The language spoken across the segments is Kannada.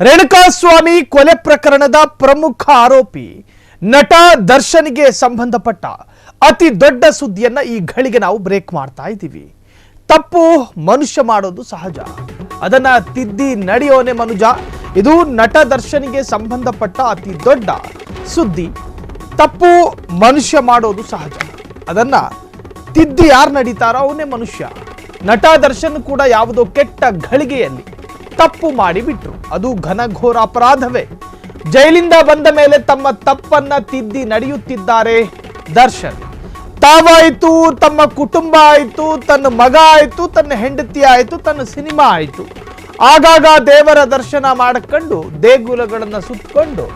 ರೇಣುಕಾಸ್ವಾಮಿ ಕೊಲೆ ಪ್ರಕರಣದ ಪ್ರಮುಖ ಆರೋಪಿ ನಟ ದರ್ಶನ್ಗೆ ಸಂಬಂಧಪಟ್ಟ ಅತಿ ದೊಡ್ಡ ಸುದ್ದಿಯನ್ನ ಈ ಘಳಿಗೆ ನಾವು ಬ್ರೇಕ್ ಮಾಡ್ತಾ ಇದ್ದೀವಿ. ತಪ್ಪು ಮನುಷ್ಯ ಮಾಡೋದು ಸಹಜ, ಅದನ್ನ ತಿದ್ದಿ ನಡೆಯೋನೆ ಮನುಜ. ಇದು ನಟ ದರ್ಶನ್ಗೆ ಸಂಬಂಧಪಟ್ಟ ಅತಿ ದೊಡ್ಡ ಸುದ್ದಿ. ತಪ್ಪು ಮನುಷ್ಯ ಮಾಡೋದು ಸಹಜ, ಅದನ್ನ ತಿದ್ದಿ ಯಾರು ನಡೀತಾರೋ ಅವನೇ ಮನುಷ್ಯ. ನಟ ದರ್ಶನ್ ಕೂಡ ಯಾವುದೋ ಕೆಟ್ಟ ಘಳಿಗೆಯಲ್ಲಿ ತಪ್ಪು ಮಾಡಿಬಿಟ್ರು. ಅದು ಘನಘೋರ ಅಪರಾಧವೇ. ಜೈಲಿಂದ ಬಂದ ಮೇಲೆ ತಮ್ಮ ತಪ್ಪನ್ನ ತಿದ್ದಿ ನಡೆಯುತ್ತಿದ್ದಾರೆ ದರ್ಶನ್. ತಾವಾಯಿತು, ತಮ್ಮ ಕುಟುಂಬ ಆಯಿತು, ತನ್ನ ಮಗ ಆಯಿತು, ತನ್ನ ಹೆಂಡತಿ ಆಯಿತು, ತನ್ನ ಸಿನಿಮಾ ಆಯಿತು. ಆಗಾಗ ದೇವರ ದರ್ಶನ ಮಾಡಿಕೊಂಡು ದೇಗುಲಗಳನ್ನು ಸುತ್ತಕೊಂಡು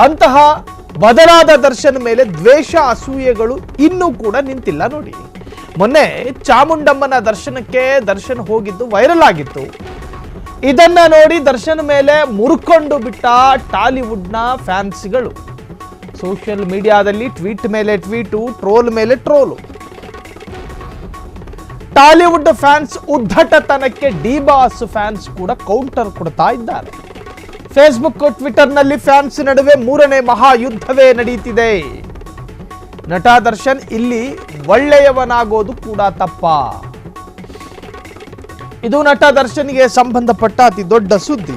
ಅಂತಹ ಬದಲಾದ ದರ್ಶನ್ ಮೇಲೆ ದ್ವೇಷ ಅಸೂಯೆಗಳು ಇನ್ನೂ ಕೂಡ ನಿಂತಿಲ್ಲ ನೋಡಿ. ಮೊನ್ನೆ ಚಾಮುಂಡಮ್ಮನ ದರ್ಶನಕ್ಕೆ ದರ್ಶನ್ ಹೋಗಿದ್ದು ವೈರಲ್ ಆಗಿತ್ತು. ಇದನ್ನ ನೋಡಿ ದರ್ಶನ್ ಮೇಲೆ ಮುರ್ಕೊಂಡು ಬಿಟ್ಟ ಟಾಲಿವುಡ್ನ ಫ್ಯಾನ್ಸ್ಗಳು. ಸೋಷಿಯಲ್ ಮೀಡಿಯಾದಲ್ಲಿ ಟ್ವೀಟ್ ಮೇಲೆ ಟ್ವೀಟು, ಟ್ರೋಲ್ ಮೇಲೆ ಟ್ರೋಲು. ಟಾಲಿವುಡ್ ಫ್ಯಾನ್ಸ್ ಉದ್ದಟತನಕ್ಕೆ ಡಿ ಬಾಸ್ ಫ್ಯಾನ್ಸ್ ಕೂಡ ಕೌಂಟರ್ ಕೊಡ್ತಾ ಇದ್ದಾರೆ. ಫೇಸ್ಬುಕ್, ಟ್ವಿಟರ್ನಲ್ಲಿ ಫ್ಯಾನ್ಸ್ ನಡುವೆ ಮೂರನೇ ಮಹಾಯುದ್ಧವೇ ನಡೆಯುತ್ತಿದೆ. ನಟ ದರ್ಶನ್ ಇಲ್ಲಿ ಒಳ್ಳೆಯವನಾಗೋದು ಕೂಡ ತಪ್ಪ. ಇದು ನಟ ದರ್ಶನ್ಗೆ ಸಂಬಂಧಪಟ್ಟ ಅತಿ ದೊಡ್ಡ ಸುದ್ದಿ.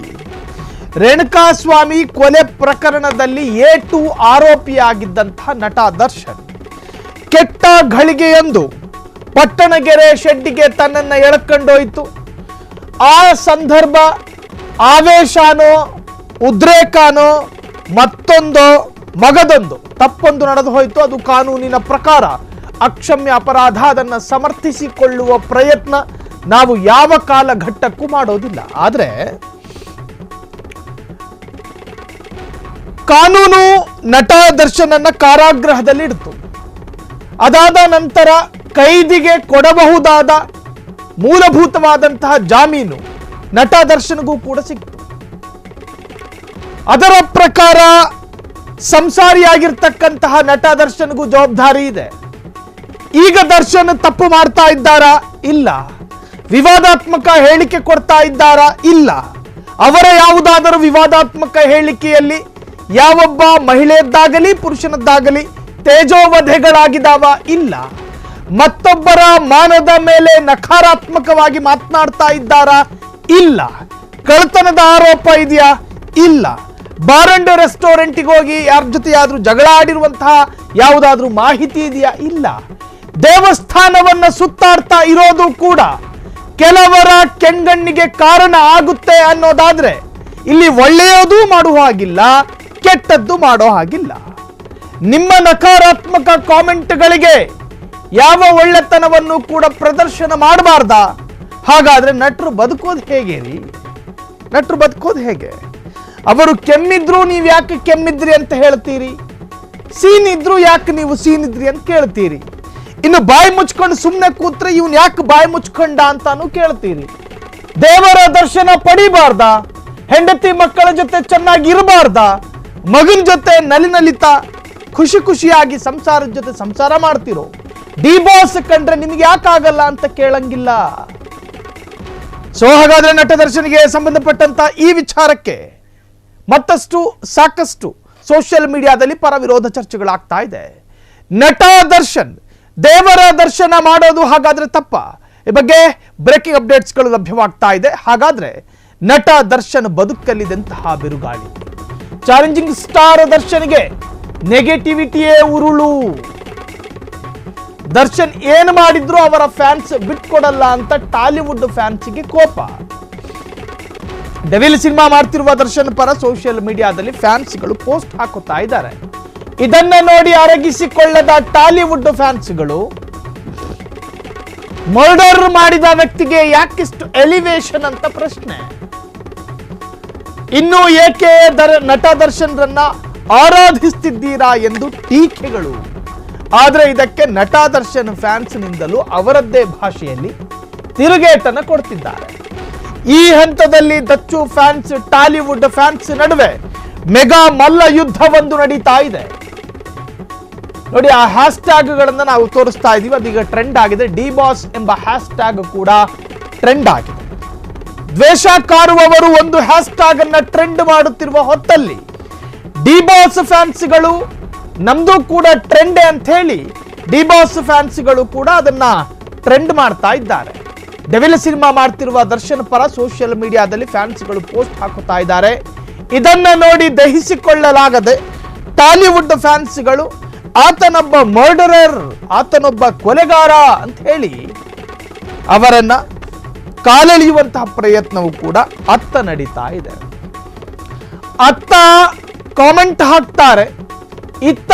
ರೇಣುಕಾಸ್ವಾಮಿ ಕೊಲೆ ಪ್ರಕರಣದಲ್ಲಿ A2 ಆರೋಪಿಯಾಗಿದ್ದಂತಹ ನಟ ದರ್ಶನ್ ಕೆಟ್ಟ ಘಳಿಗೆಯೊಂದು ಪಟ್ಟಣಗೆರೆ ಶೆಡ್ಡಿಗೆ ತನ್ನನ್ನು ಎಳ್ಕೊಂಡೋಯ್ತು. ಆ ಸಂದರ್ಭ ಆವೇಶನೋ ಉದ್ರೇಕನೋ ಮತ್ತೊಂದು ಮಗದೊಂದು ತಪ್ಪೊಂದು ನಡೆದು ಹೋಯಿತು. ಅದು ಕಾನೂನಿನ ಪ್ರಕಾರ ಅಕ್ಷಮ್ಯ ಅಪರಾಧ. ಅದನ್ನು ಸಮರ್ಥಿಸಿಕೊಳ್ಳುವ ಪ್ರಯತ್ನ ನಾವು ಯಾವ ಕಾಲಘಟ್ಟಕ್ಕೂ ಮಾಡೋದಿಲ್ಲ. ಆದರೆ ಕಾನೂನು ನಟ ದರ್ಶನನ್ನ ಕಾರಾಗೃಹದಲ್ಲಿ ಇಡ್ತು. ಅದಾದ ನಂತರ ಕೈದಿಗೆ ಕೊಡಬಹುದಾದ ಮೂಲಭೂತವಾದಂತಹ ಜಾಮೀನು ನಟ ದರ್ಶನ್ಗೂ ಕೂಡ ಸಿಕ್ತು. ಅದರ ಪ್ರಕಾರ ಸಂಸಾರಿಯಾಗಿರ್ತಕ್ಕಂತಹ ನಟ ದರ್ಶನ್ಗೂ ಜವಾಬ್ದಾರಿ ಇದೆ. ಈಗ ದರ್ಶನ್ ತಪ್ಪು ಮಾಡ್ತಾ ಇದ್ದಾರಾ? ಇಲ್ಲ. ವಿವಾದಾತ್ಮಕ ಹೇಳಿಕೆ ಕೊಡ್ತಾ ಇದ್ದಾರಾ? ಇಲ್ಲ. ಅವರ ಯಾವುದಾದರೂ ವಿವಾದಾತ್ಮಕ ಹೇಳಿಕೆಯಲ್ಲಿ ಯಾವೊಬ್ಬ ಮಹಿಳೆಯದ್ದಾಗಲಿ ಪುರುಷನದ್ದಾಗಲಿ ತೇಜೋವಧೆಗಳಾಗಿದ್ದಾವ? ಇಲ್ಲ. ಮತ್ತೊಬ್ಬರ ಮಾನದ ಮೇಲೆ ನಕಾರಾತ್ಮಕವಾಗಿ ಮಾತನಾಡ್ತಾ ಇದ್ದಾರಾ? ಇಲ್ಲ. ಕಳ್ಳತನದ ಆರೋಪ ಇದೆಯಾ? ಇಲ್ಲ. ಬಾರ್ ಅಂಡ್ ರೆಸ್ಟೋರೆಂಟ್ಗೆ ಹೋಗಿ ಯಾರ ಜೊತೆಯಾದ್ರೂ ಜಗಳ ಆಡಿರುವಂತಹ ಯಾವುದಾದ್ರೂ ಮಾಹಿತಿ ಇದೆಯಾ? ಇಲ್ಲ. ದೇವಸ್ಥಾನವನ್ನ ಸುತ್ತಾಡ್ತಾ ಇರೋದು ಕೂಡ ಕೆಲವರ ಕೆಂಗಣ್ಣಿಗೆ ಕಾರಣ ಆಗುತ್ತೆ ಅನ್ನೋದಾದ್ರೆ ಇಲ್ಲಿ ಒಳ್ಳೆಯದು ಮಾಡುವ ಹಾಗಿಲ್ಲ, ಕೆಟ್ಟದ್ದು ಮಾಡೋ ಹಾಗಿಲ್ಲ. ನಿಮ್ಮ ನಕಾರಾತ್ಮಕ ಕಾಮೆಂಟ್ಗಳಿಗೆ ಯಾವ ಒಳ್ಳೆತನವನ್ನು ಕೂಡ ಪ್ರದರ್ಶನ ಮಾಡಬಾರ್ದ? ಹಾಗಾದ್ರೆ ನಟರು ಬದುಕೋದು ಹೇಗೆ ರೀ? ನಟರು ಬದುಕೋದು ಹೇಗೆ? ಅವರು ಕೆಮ್ಮಿದ್ರು ನೀವು ಯಾಕೆ ಕೆಮ್ಮಿದ್ರಿ ಅಂತ ಹೇಳ್ತೀರಿ, ಸೀನ್ ಇದ್ರು ಯಾಕೆ ನೀವು ಸೀನ್ ಇದ್ರಿ ಅಂತ ಕೇಳ್ತೀರಿ. ಇನ್ನು ಬಾಯಿ ಮುಚ್ಕೊಂಡು ಸುಮ್ಮನೆ ಕೂತ್ರೆ ಇವನ್ ಯಾಕೆ ಬಾಯಿ ಮುಚ್ಕೊಂಡ ಅಂತಾನು ಕೇಳ್ತೀರಿ. ದೇವರ ದರ್ಶನ ಪಡಿಬಾರ್ದ? ಹೆಂಡತಿ ಮಕ್ಕಳ ಜೊತೆ ಚೆನ್ನಾಗಿ ಇರಬಾರ್ದ? ಮಗನ ಜೊತೆ ನಲಿನಲಿತ ಖುಷಿ ಖುಷಿಯಾಗಿ ಸಂಸಾರದ ಜೊತೆ ಸಂಸಾರ ಮಾಡ್ತಿರೋ ಡಿ ಬಾಸ್ ಕಂಡ್ರೆ ನಿಮ್ಗೆ ಯಾಕಾಗಲ್ಲ ಅಂತ ಕೇಳಂಗಿಲ್ಲ. ಸೊ ಹಾಗಾದ್ರೆ ನಟ ದರ್ಶನ್ಗೆ ಸಂಬಂಧಪಟ್ಟಂತ ಈ ವಿಚಾರಕ್ಕೆ ಮತ್ತಷ್ಟು ಸಾಕಷ್ಟು ಸೋಷಿಯಲ್ ಮೀಡಿಯಾದಲ್ಲಿ ಪರ ವಿರೋಧ ಚರ್ಚೆಗಳಾಗ್ತಾ ಇದೆ. ನಟ ದರ್ಶನ್ ದೇವರ ದರ್ಶನ ಮಾಡೋದು ಹಾಗಾದ್ರೆ ತಪ್ಪ? ಈ ಬಗ್ಗೆ ಬ್ರೇಕಿಂಗ್ ಅಪ್ಡೇಟ್ಸ್ಗಳು ಲಭ್ಯವಾಗ್ತಾ ಇದೆ. ಹಾಗಾದ್ರೆ ನಟ ದರ್ಶನ್ ಬದುಕಲ್ಲಿದ್ದಂತಹ ಬಿರುಗಾಳಿ. ಚಾಲೆಂಜಿಂಗ್ ಸ್ಟಾರ್ ದರ್ಶನ್ಗೆ ನೆಗೆಟಿವಿಟಿಯೇ ಉರುಳು. ದರ್ಶನ್ ಏನು ಮಾಡಿದ್ರು ಅವರ ಫ್ಯಾನ್ಸ್ ಬಿಟ್ಕೊಡಲ್ಲ ಅಂತ ಟಾಲಿವುಡ್ ಫ್ಯಾನ್ಸ್ಗೆ ಕೋಪ. ಡೆವಿಲ್ ಸಿನಿಮಾ ಮಾಡ್ತಿರುವ ದರ್ಶನ್ ಪರ ಸೋಷಿಯಲ್ ಮೀಡಿಯಾದಲ್ಲಿ ಫ್ಯಾನ್ಸ್ಗಳು ಪೋಸ್ಟ್ ಹಾಕುತ್ತಾ ಇದ್ದಾರೆ. ಇದನ್ನ ನೋಡಿ ಅರಗಿಸಿಕೊಳ್ಳದ ಟಾಲಿವುಡ್ ಫ್ಯಾನ್ಸ್ಗಳು ಮರ್ಡರ್ ಮಾಡಿದ ವ್ಯಕ್ತಿಗೆ ಯಾಕಿಷ್ಟು ಎಲಿವೇಶನ್ ಅಂತ ಪ್ರಶ್ನೆ. ಇನ್ನು ಏಕೆ ನಟ ದರ್ಶನ್ ರನ್ನ ಆರಾಧಿಸುತ್ತಿದ್ದೀರಾ ಎಂದು ಟೀಕೆಗಳು. ಆದ್ರೆ ಇದಕ್ಕೆ ನಟ ದರ್ಶನ್ ಫ್ಯಾನ್ಸ್ ನಿಂದಲೂ ಅವರದ್ದೇ ಭಾಷೆಯಲ್ಲಿ ತಿರುಗೇಟನ್ನು ಕೊಡ್ತಿದ್ದಾರೆ. ಈ ಹಂತದಲ್ಲಿ ದಚ್ಚು ಫ್ಯಾನ್ಸ್ ಟಾಲಿವುಡ್ ಫ್ಯಾನ್ಸ್ ನಡುವೆ ಮೆಗಾ ಮಲ್ಲ ಯುದ್ಧವೊಂದು ನಡೀತಾ ಇದೆ ನೋಡಿ. ಆ ಹ್ಯಾಶ್ ಟ್ಯಾಗ್ಗಳನ್ನು ನಾವು ತೋರಿಸ್ತಾ ಇದೀವಿ. ಅದೀಗ ಟ್ರೆಂಡ್ ಆಗಿದೆ. ಡಿ ಬಾಸ್ ಎಂಬ ಹ್ಯಾಶ್ ಟ್ಯಾಗ್ ಕೂಡ ಟ್ರೆಂಡ್ ಆಗಿದೆ. ದ್ವೇಷ ಕಾರುವವರು ಒಂದು ಹ್ಯಾಶ್ ಟ್ಯಾಗ್ ಅನ್ನ ಟ್ರೆಂಡ್ ಮಾಡುತ್ತಿರುವ ಹೊತ್ತಲ್ಲಿ ಡಿ ಬಾಸ್ ಫ್ಯಾನ್ಸ್ಗಳು ನಮ್ದು ಕೂಡ ಟ್ರೆಂಡ್ ಅಂತ ಹೇಳಿ ಡಿ ಬಾಸ್ ಫ್ಯಾನ್ಸ್ಗಳು ಕೂಡ ಅದನ್ನ ಟ್ರೆಂಡ್ ಮಾಡ್ತಾ ಇದ್ದಾರೆ. ಡೆವಿಲ್ ಸಿನಿಮಾ ಮಾಡ್ತಿರುವ ದರ್ಶನ್ ಪರ ಸೋಷಿಯಲ್ ಮೀಡಿಯಾದಲ್ಲಿ ಫ್ಯಾನ್ಸ್ಗಳು ಪೋಸ್ಟ್ ಹಾಕುತ್ತಾ ಇದ್ದಾರೆ. ಇದನ್ನ ನೋಡಿ ದಹಿಸಿಕೊಳ್ಳಲಾಗದೆ ಟಾಲಿವುಡ್ ಫ್ಯಾನ್ಸ್ಗಳು ಆತನೊಬ್ಬ ಮರ್ಡರರ್, ಆತನೊಬ್ಬ ಕೊಲೆಗಾರ ಅಂತ ಹೇಳಿ ಅವರನ್ನ ಕಾಲೆಳೆಯುವಂತಹ ಪ್ರಯತ್ನವೂ ಕೂಡ ಅತ್ತ ನಡೀತಾ ಇದೆ. ಅತ್ತ ಕಾಮೆಂಟ್ ಹಾಕ್ತಾರೆ, ಇತ್ತ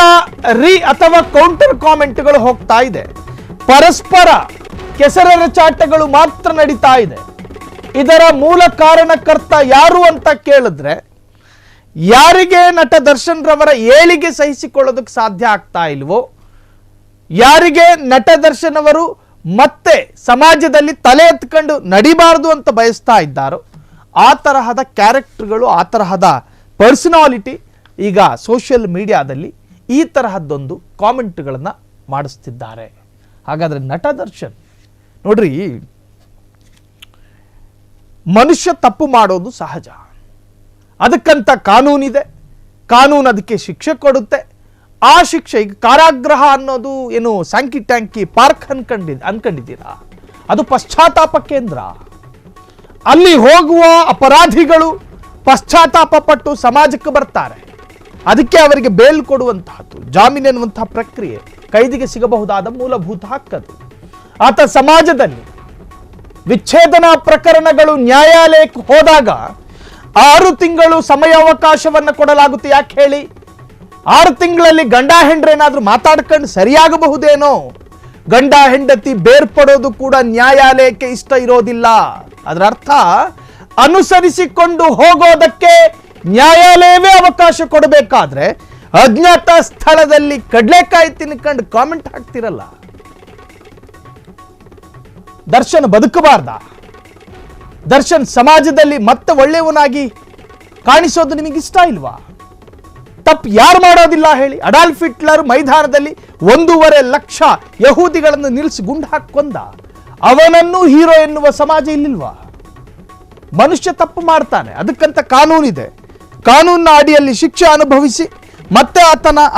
ಅಥವಾ ಕೌಂಟರ್ ಕಾಮೆಂಟ್ಗಳು ಹೋಗ್ತಾ ಇದೆ. ಪರಸ್ಪರ ಕೆಸರೆರಚಾಟಗಳು ಮಾತ್ರ ನಡೀತಾ ಇದೆ. ಇದರ ಮೂಲ ಕಾರಣಕರ್ತ ಯಾರು ಅಂತ ಕೇಳಿದ್ರೆ, ಯಾರಿಗೆ ನಟ ದರ್ಶನ್ ರವರ ಏಳಿಗೆ ಸಹಿಸಿಕೊಳ್ಳೋದಕ್ಕೆ ಸಾಧ್ಯ ಆಗ್ತಾ ಇಲ್ವೋ, ಯಾರಿಗೆ ನಟ ದರ್ಶನ್ ಅವರು ಮತ್ತೆ ಸಮಾಜದಲ್ಲಿ ತಲೆ ಎತ್ಕೊಂಡು ನಡಿಬಾರದು ಅಂತ ಬಯಸ್ತಾ ಇದ್ದಾರೋ ಆ ತರಹದ ಕ್ಯಾರೆಕ್ಟರ್ಗಳು, ಆ ತರಹದ ಪರ್ಸನಾಲಿಟಿ ಈಗ ಸೋಷಿಯಲ್ ಮೀಡಿಯಾದಲ್ಲಿ ಈ ತರಹದ್ದೊಂದು ಕಾಮೆಂಟ್ಗಳನ್ನು ಮಾಡಿಸ್ತಿದ್ದಾರೆ. ಹಾಗಾದ್ರೆ ನಟ ದರ್ಶನ್ ನೋಡ್ರಿ, ಮನುಷ್ಯ ತಪ್ಪು ಮಾಡೋದು ಸಹಜ. ಅದಕ್ಕಂತ ಕಾನೂನಿದೆ, ಕಾನೂನು ಅದಕ್ಕೆ ಶಿಕ್ಷೆ ಕೊಡುತ್ತೆ. ಆ ಶಿಕ್ಷೆ, ಈಗ ಕಾರಾಗೃಹ ಅನ್ನೋದು ಏನು ಸ್ಯಾಂಕಿ ಟ್ಯಾಂಕಿ ಪಾರ್ಕ್ ಅನ್ಕೊಂಡಿದ್ದೀರಾ? ಅದು ಪಶ್ಚಾತ್ತಾಪ ಕೇಂದ್ರ. ಅಲ್ಲಿ ಹೋಗುವ ಅಪರಾಧಿಗಳು ಪಶ್ಚಾತ್ತಾಪ ಪಟ್ಟು ಸಮಾಜಕ್ಕೆ ಬರ್ತಾರೆ. ಅದಕ್ಕೆ ಅವರಿಗೆ ಬೇಲ್ ಕೊಡುವಂತಹದ್ದು, ಜಾಮೀನು ಎನ್ನುವಂತಹ ಪ್ರಕ್ರಿಯೆ ಕೈದಿಗೆ ಸಿಗಬಹುದಾದ ಮೂಲಭೂತ ಹಕ್ಕದು. ಆತ ಸಮಾಜದಲ್ಲಿ ವಿಚ್ಛೇದನ ಪ್ರಕರಣಗಳು ನ್ಯಾಯಾಲಯಕ್ಕೆ ಹೋದಾಗ 6 ತಿಂಗಳು ಸಮಯಾವಕಾಶವನ್ನು ಕೊಡಲಾಗುತ್ತೆ. ಯಾಕೆ ಹೇಳಿ? 6 ತಿಂಗಳಲ್ಲಿ ಗಂಡ ಹೆಂಡ್ರೇನಾದ್ರೂ ಮಾತಾಡ್ಕೊಂಡು ಸರಿಯಾಗಬಹುದೇನೋ? ಗಂಡ ಹೆಂಡತಿ ಬೇರ್ಪಡೋದು ಕೂಡ ನ್ಯಾಯಾಲಯಕ್ಕೆ ಇಷ್ಟ ಇರೋದಿಲ್ಲ. ಅದರ ಅರ್ಥ ಅನುಸರಿಸಿಕೊಂಡು ಹೋಗೋದಕ್ಕೆ ನ್ಯಾಯಾಲಯವೇ ಅವಕಾಶ ಕೊಡಬೇಕಾದ್ರೆ ಅಜ್ಞಾತ ಸ್ಥಳದಲ್ಲಿ ಕಡ್ಲೆಕಾಯಿ ತಿನ್ಕೊಂಡು ಕಾಮೆಂಟ್ ಹಾಕ್ತಿರಲ್ಲ. ದರ್ಶನ್ ಬದುಕಬಾರ್ದ? ದರ್ಶನ್ ಸಮಾಜದಲ್ಲಿ ಮತ್ತೆ ಒಳ್ಳೆಯವನಾಗಿ ಕಾಣಿಸೋದು ನಿಮಗೆ ಇಷ್ಟ ಇಲ್ವಾ? ತಪ್ಪು ಯಾರು ಮಾಡೋದಿಲ್ಲ ಹೇಳಿ? ಅಡಾಲ್ಫ್ ಹಿಟ್ಲರ್ ಮೈದಾನದಲ್ಲಿ 1.5 ಲಕ್ಷ ಯಹೂದಿಗಳನ್ನು ನಿಲ್ಲಿಸಿ ಗುಂಡು ಹಾಕೊಂಡ. ಅವನನ್ನು ಹೀರೋ ಎನ್ನುವ ಸಮಾಜ ಇಲ್ಲಿಲ್ವಾ? ಮನುಷ್ಯ ತಪ್ಪು ಮಾಡ್ತಾನೆ, ಅದಕ್ಕಂತ ಕಾನೂನಿದೆ. ಕಾನೂನಿನ ಅಡಿಯಲ್ಲಿ ಶಿಕ್ಷೆ ಅನುಭವಿಸಿ ಮತ್ತೆ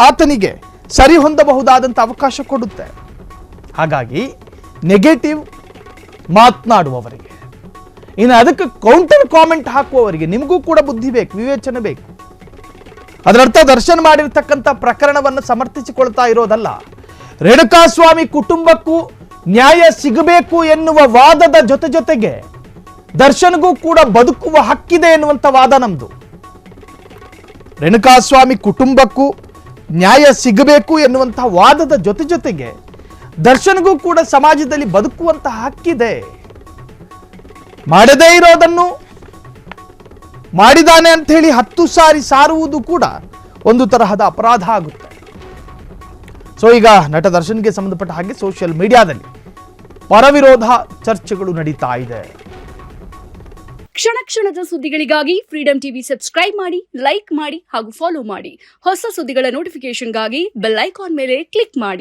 ಆತನಿಗೆ ಸರಿ ಹೊಂದಬಹುದಾದಂಥ ಅವಕಾಶ ಕೊಡುತ್ತೆ. ಹಾಗಾಗಿ ನೆಗೆಟಿವ್ ಮಾತನಾಡುವವರಿಗೆ, ಇನ್ನು ಅದಕ್ಕೆ ಕೌಂಟರ್ ಕಾಮೆಂಟ್ ಹಾಕುವವರಿಗೆ ನಿಮಗೂ ಕೂಡ ಬುದ್ಧಿ ಬೇಕು, ವಿವೇಚನೆ ಬೇಕು. ಅದರರ್ಥ ದರ್ಶನ್ ಮಾಡಿರ್ತಕ್ಕಂಥ ಪ್ರಕರಣವನ್ನು ಸಮರ್ಥಿಸಿಕೊಳ್ತಾ ಇರೋದಲ್ಲ. ರೇಣುಕಾಸ್ವಾಮಿ ಕುಟುಂಬಕ್ಕೂ ನ್ಯಾಯ ಸಿಗಬೇಕು ಎನ್ನುವ ವಾದದ ಜೊತೆಗೆ ದರ್ಶನ್ಗೂ ಕೂಡ ಬದುಕುವ ಹಕ್ಕಿದೆ ಎನ್ನುವಂಥ ವಾದ ನಮ್ದು. ರೇಣುಕಾಸ್ವಾಮಿ ಕುಟುಂಬಕ್ಕೂ ನ್ಯಾಯ ಸಿಗಬೇಕು ಎನ್ನುವಂತಹ ವಾದದ ಜೊತೆಗೆ ದರ್ಶನ್ಗೂ ಕೂಡ ಸಮಾಜದಲ್ಲಿ ಬದುಕುವಂತಹ ಹಕ್ಕಿದೆ. ಮಾಡದೇ ಇರೋದನ್ನು ಮಾಡಿದಾನೆ ಅಂತ ಹೇಳಿ 10 ಸಾರಿ ಸಾರುವುದು ಕೂಡ ಒಂದು ತರಹದ ಅಪರಾಧ ಆಗುತ್ತೆ. ಸೊ ಈಗ ನಟ ದರ್ಶನ್ಗೆ ಸಂಬಂಧಪಟ್ಟ ಹಾಗೆ ಸೋಷಿಯಲ್ ಮೀಡಿಯಾದಲ್ಲಿ ಪರವಿರೋಧ ಚರ್ಚೆಗಳು ನಡೀತಾ ಇದೆ. ಕ್ಷಣ ಕ್ಷಣದ ಸುದ್ದಿಗಳಿಗಾಗಿ ಫ್ರೀಡಂ ಟಿವಿ ಸಬ್ಸ್ಕ್ರೈಬ್ ಮಾಡಿ, ಲೈಕ್ ಮಾಡಿ ಹಾಗೂ ಫಾಲೋ ಮಾಡಿ. ಹೊಸ ಸುದ್ದಿಗಳ ನೋಟಿಫಿಕೇಶನ್ಗಾಗಿ ಬೆಲ್ ಐಕಾನ್ ಮೇಲೆ ಕ್ಲಿಕ್ ಮಾಡಿ.